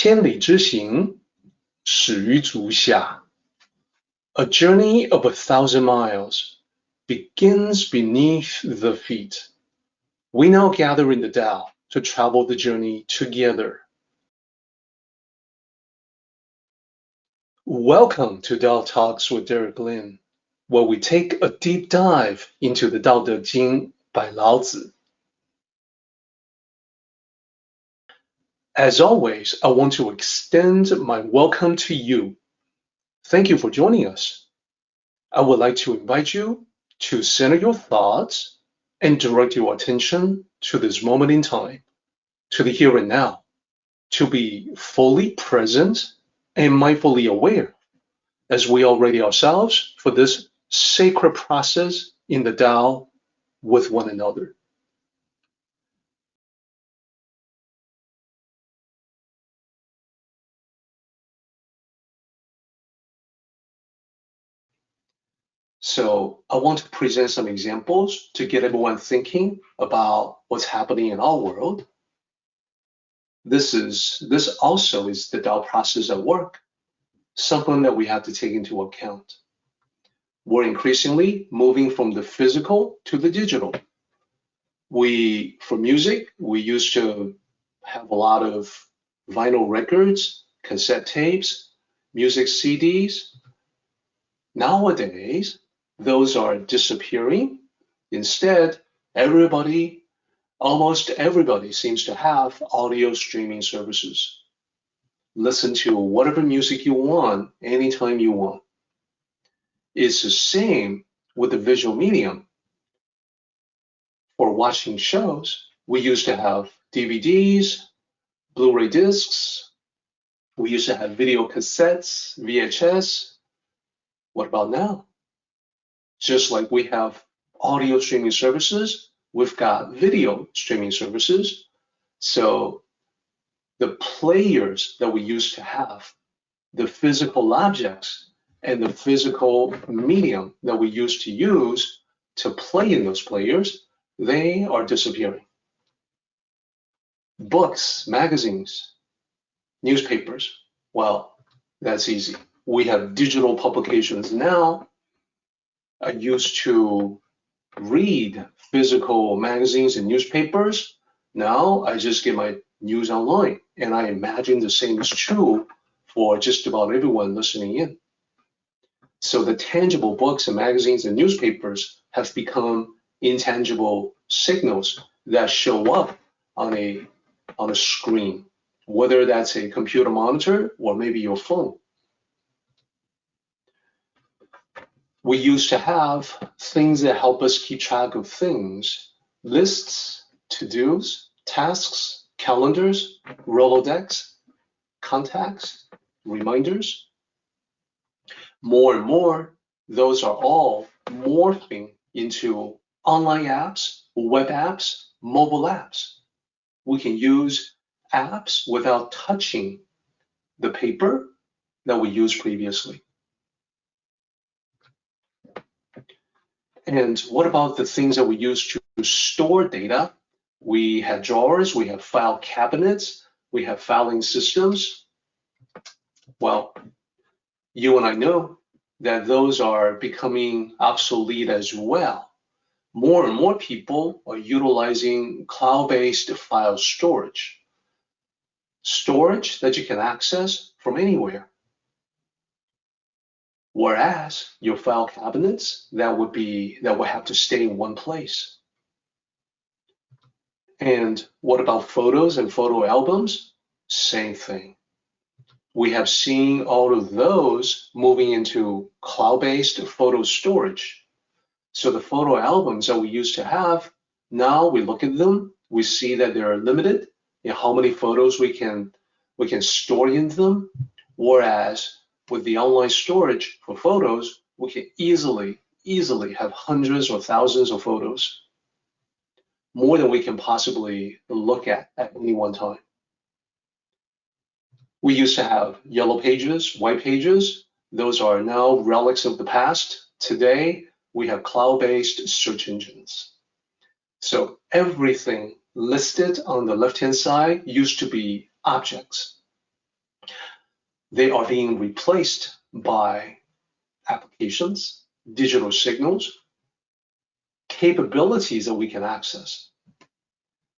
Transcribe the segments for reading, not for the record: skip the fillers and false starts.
千里之行，始于足下。A journey of 1,000 miles begins beneath the feet. We now gather in the Tao to travel the journey together. Welcome to Tao Talks with Derek Lin, where we take a deep dive into the Tao Te Ching by Lao Tzu. As always, I want to extend my welcome to you. Thank you for joining us. I would like to invite you to center your thoughts and direct your attention to this moment in time, to the here and now, to be fully present and mindfully aware as we are ready ourselves for this sacred process in the Tao with one another. So I want to present some examples to get everyone thinking about what's happening in our world. This also is the Tao process at work, something that we have to take into account. We're increasingly moving from the physical to the digital. For music, we used to have a lot of vinyl records, cassette tapes, music CDs. Nowadays, those are disappearing. Instead, almost everybody seems to have audio streaming services. Listen to whatever music you want, anytime you want. It's the same with the visual medium. For watching shows, we used to have DVDs, Blu-ray discs. We used to have video cassettes, VHS. What about now? Just like we have audio streaming services, we've got video streaming services. So the players that we used to have, the physical objects and the physical medium that we used to use to play in those players, they are disappearing. Books, magazines, newspapers, well, that's easy. We have digital publications now. I used to read physical magazines and newspapers. Now I just get my news online, and I imagine the same is true for just about everyone listening in. So the tangible books and magazines and newspapers have become intangible signals that show up on a screen, whether that's a computer monitor or maybe your phone. We used to have things that help us keep track of things, lists, to-dos, tasks, calendars, Rolodex, contacts, reminders. More and more, those are all morphing into online apps, web apps, mobile apps. We can use apps without touching the paper that we used previously. And what about the things that we use to store data? We have drawers, we have file cabinets, we have filing systems. Well, you and I know that those are becoming obsolete as well. More and more people are utilizing cloud-based file storage that you can access from anywhere. Whereas your file cabinets, that would have to stay in one place. And what about photos and photo albums? Same thing. We have seen all of those moving into cloud-based photo storage. So the photo albums that we used to have, now we look at them, we see that they're limited in how many photos we can store in them, whereas with the online storage for photos, we can easily have hundreds or thousands of photos, more than we can possibly look at any one time. We used to have yellow pages, white pages. Those are now relics of the past. Today, we have cloud-based search engines. So everything listed on the left-hand side used to be objects. They are being replaced by applications, digital signals, capabilities that we can access.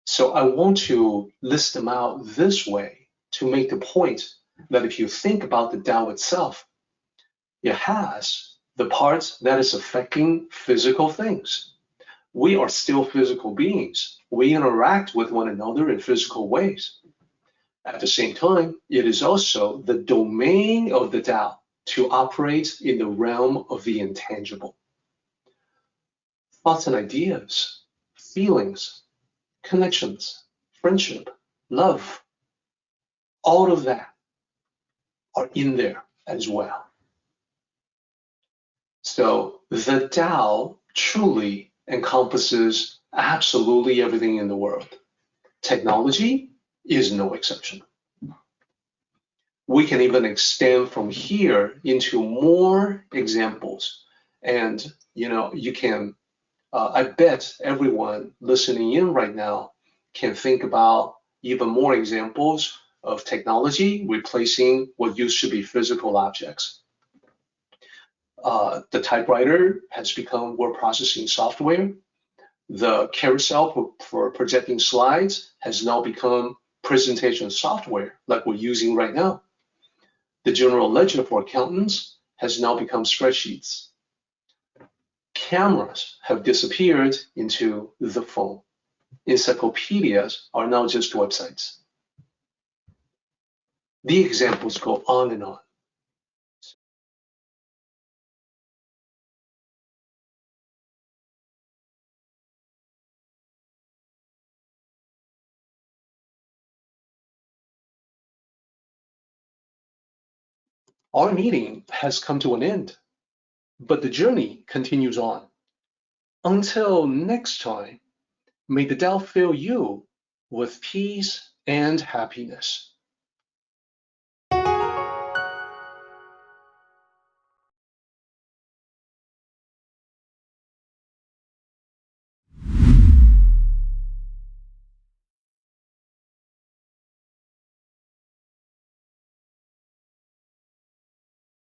So I want to list them out this way to make the point that if you think about the Tao itself, it has the parts that is affecting physical things. We are still physical beings. We interact with one another in physical ways. At the same time, it is also the domain of the Tao to operate in the realm of the intangible. Thoughts and ideas, feelings, connections, friendship, love, all of that are in there as well. So the Tao truly encompasses absolutely everything in the world. Technology is no exception. We can even extend from here into more examples. And you can, I bet everyone listening in right now can think about even more examples of technology replacing what used to be physical objects. The typewriter has become word processing software. The carousel for projecting slides has now become presentation software like we're using right now. The general ledger for accountants has now become spreadsheets. Cameras have disappeared into the phone. Encyclopedias are now just websites. The examples go on and on. Our meeting has come to an end, but the journey continues on. Until next time, may the Tao fill you with peace and happiness.